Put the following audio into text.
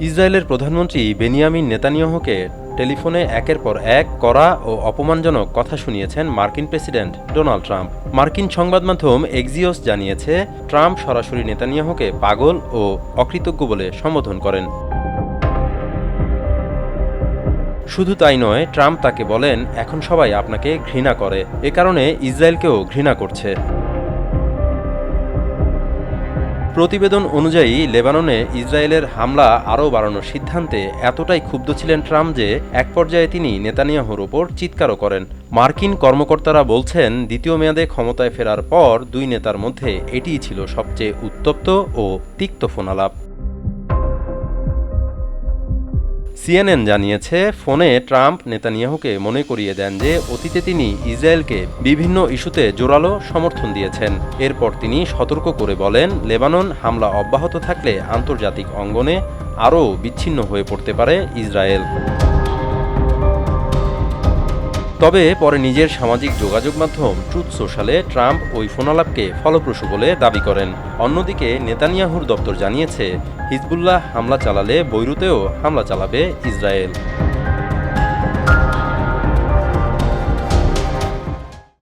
ইসরায়েলের প্রধানমন্ত্রী বেনিয়ামিন নেতানিয়াহুকে টেলিফোনে একের পর এক কড়া ও অপমানজনক কথা শুনিয়েছেন মার্কিন প্রেসিডেন্ট ডোনাল্ড ট্রাম্প। মার্কিন সংবাদ মাধ্যম এক্সিওস জানিয়েছে, ট্রাম্প সরাসরি নেতানিয়াহুকে পাগল ও অকৃতজ্ঞ বলে সম্বোধন করেন। শুধু তাই নয়, ট্রাম্প তাকে বলেন, এখন সবাই আপনাকে ঘৃণা করে, এ কারণে ইসরায়েলকেও ঘৃণা করছে। প্রতিবেদন অনুযায়ী লেবাননে ইসরায়েলের হামলা আরও বাড়ানোর সিদ্ধান্তে এতটাই ক্ষুব্ধ ছিলেন ট্রাম্প যে এক পর্যায়ে তিনি নেতানিয়াহুর ওপর চিৎকারও করেন। মার্কিন কর্মকর্তারা বলছেন, দ্বিতীয় মেয়াদে ক্ষমতায় ফেরার পর দুই নেতার মধ্যে এটিই ছিল সবচেয়ে উত্তপ্ত ও তিক্ত ফোনালাপ। সিএনএন জানিয়েছে, ফোনে ট্রাম্প নেতানিয়াহুকে মনে করিয়ে দেন যে অতীতে তিনি ইসরায়েলকে বিভিন্ন ইস্যুতে জোরালো সমর্থন দিয়েছেন। এরপর তিনি সতর্ক করে বলেন, লেবানন হামলা অব্যাহত থাকলে আন্তর্জাতিক অঙ্গনে আরও বিচ্ছিন্ন হয়ে পড়তে পারে ইসরায়েল। তবে পরে নিজের সামাজিক যোগাযোগ মাধ্যম ট্রুথ সোশ্যালে ট্রাম্প ওই ফোনালাপকে ফলপ্রসূ বলে দাবি করেন। অন্যদিকে নেতানিয়াহুর দপ্তর জানিয়েছে, হিজবুল্লাহ হামলা চালালে বৈরুতেও হামলা চালাবে ইসরায়েল।